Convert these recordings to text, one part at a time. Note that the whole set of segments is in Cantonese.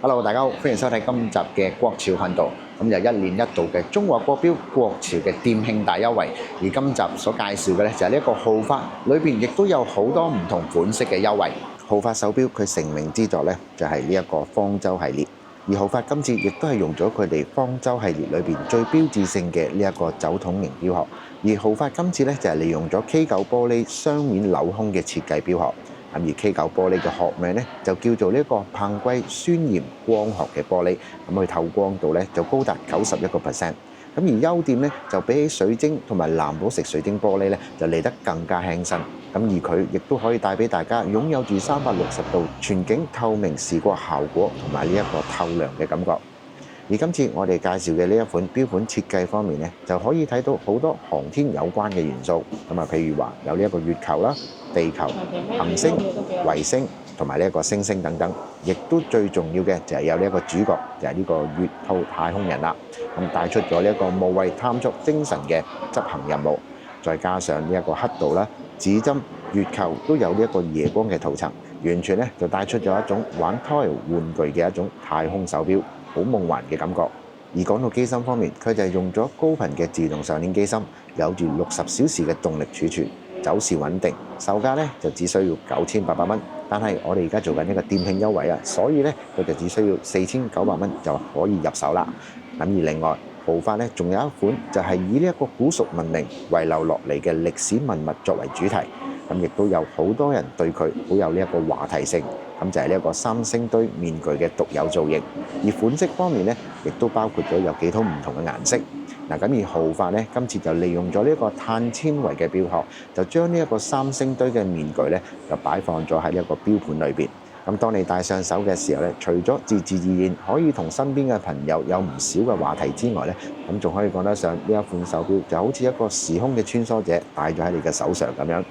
Hello，大家好，歡迎收睇今集嘅國潮頻道。咁就一年一度嘅中華國標國潮嘅店慶大優惠，而今集所介紹嘅呢，就係呢一個浩發，裏邊亦都有好多唔同款式嘅優惠。浩發手錶佢成名之作呢，就係呢一個方舟系列，而浩發今次亦都係用咗佢哋方舟系列裏邊最標誌性嘅呢一個酒桶型錶殼，而浩發今次呢，就係利用咗 K9 玻璃雙面鏤空嘅設計錶殼。而 K9 玻璃嘅學名咧就叫做呢一個硼硅酸鹽光學嘅玻璃，咁佢透光度咧就高達91%。咁而優點咧就比起水晶同埋藍寶石水晶玻璃咧就嚟得更加輕身。咁而佢亦都可以帶俾大家擁有住360度全景透明視覺效果同埋呢一個透亮嘅感覺。而今次我哋介紹嘅呢一款錶盤設計方面咧，就可以睇到好多航天有關嘅元素。咁啊，譬如話有呢一個月球啦、地球、行星、衛星同埋呢一個星星等等，亦都最重要嘅就係有呢一個主角，就係呢個月兔太空人啦。咁帶出咗呢一個無畏探索精神嘅執行任務，再加上呢一個刻度啦、指針、月球都有呢一個夜光嘅塗層，完全咧就帶出咗一種玩 toy 玩具嘅一種太空手錶。好夢幻嘅感覺。而講到機芯方面，佢就係用咗高頻嘅自動上鏈機芯，有住60小時嘅動力儲存，走時穩定。售價咧就只需要9800蚊，但係我哋而家做緊一個店慶優惠啊，所以咧佢就只需要4900蚊就可以入手啦。咁而另外浩發咧仲有一款就係以呢一個古蜀文明遺留落嚟嘅歷史文物作為主題，咁亦都有好多人對佢好有呢一個話題性。咁就係呢一個3星堆面具嘅獨有造型，而款式方面咧，亦都包括咗有幾套唔同嘅顏色。嗱，咁而浩發咧，今次就利用咗呢一個碳纖維嘅錶殼，就將呢一個3星堆嘅面具咧，就擺放咗喺呢一個錶盤裏邊。咁當你戴上手嘅時候咧，除咗自自然然可以同身邊嘅朋友有唔少嘅話題之外咧，咁仲可以講得上呢一款手錶就好似一個時空嘅穿梭者，戴咗喺你嘅手上咁樣。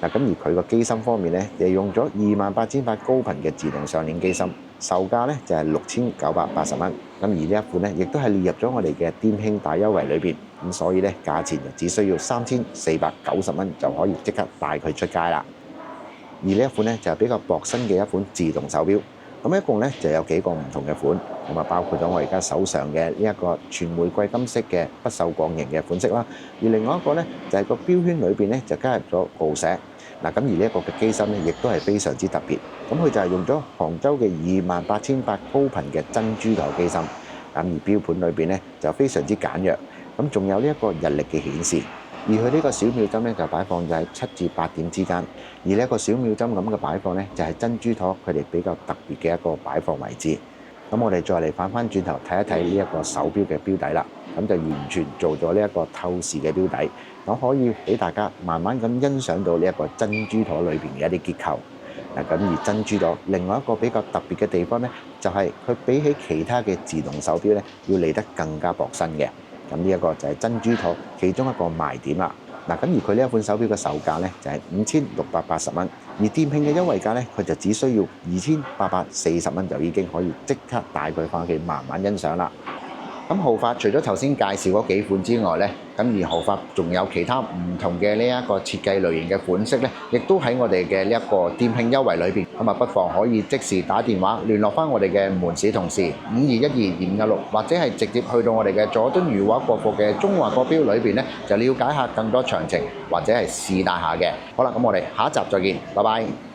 嗱，咁而佢個機芯方面咧，就用咗28000瓦高頻嘅自動上鏈機芯，售價咧就係6980蚊。咁而呢一款咧，亦都係列入咗我哋嘅店慶大優惠裏邊，咁所以咧價錢就只需要3490蚊就可以即刻帶佢出街啦。而呢一款咧就係比較薄身嘅一款自動手錶，咁一共咧就有幾個唔同嘅款，咁啊包括咗我而家手上嘅呢一個全玫瑰金色嘅不鏽鋼型嘅款式啦，而另外一個咧就係個錶圈裏邊咧就加入咗鍬石。嗱，咁而呢一個嘅機芯咧，亦都係非常之特別。咁佢就係用咗杭州嘅28000瓦高頻嘅珍珠頭機芯。咁而錶盤裏邊咧就非常之簡約。咁仲有呢一個日曆嘅顯示。而佢呢個小秒針咧就擺放就喺7至8點之間。而呢一個小秒針咁嘅擺放咧，就係珍珠陀佢哋比較特別嘅一個擺放位置。咁我哋再嚟翻轉頭睇一睇呢一個手錶嘅錶底啦。咁就完全做咗呢一個透視嘅錶底，咁可以俾大家慢慢咁欣賞到呢一個珍珠陀裏邊嘅一啲結構。嗱，咁而珍珠陀另外一個比較特別嘅地方咧，就係佢比起其他嘅自動手錶咧，要嚟得更加薄身嘅。咁呢一個就係珍珠陀其中一個賣點啦。嗱，咁而佢呢一款手錶嘅售價咧就係5680蚊，而店慶嘅優惠價咧，佢就只需要2840蚊就已經可以即刻帶佢翻屋企慢慢欣賞啦。咁浩發除咗頭先介紹嗰幾款之外咧，咁而浩發仲有其他唔同嘅呢一個設計類型嘅款式咧，亦都喺我哋嘅呢一個店慶優惠裏邊。咁啊，不妨可以即時打電話聯絡翻我哋嘅門市同事52122516，或者係直接去到我哋嘅佐敦裕華國貨嘅中華國錶裏邊咧，就了解下更多詳情或者係試戴下嘅。好啦，咁我哋下一集再見，拜拜。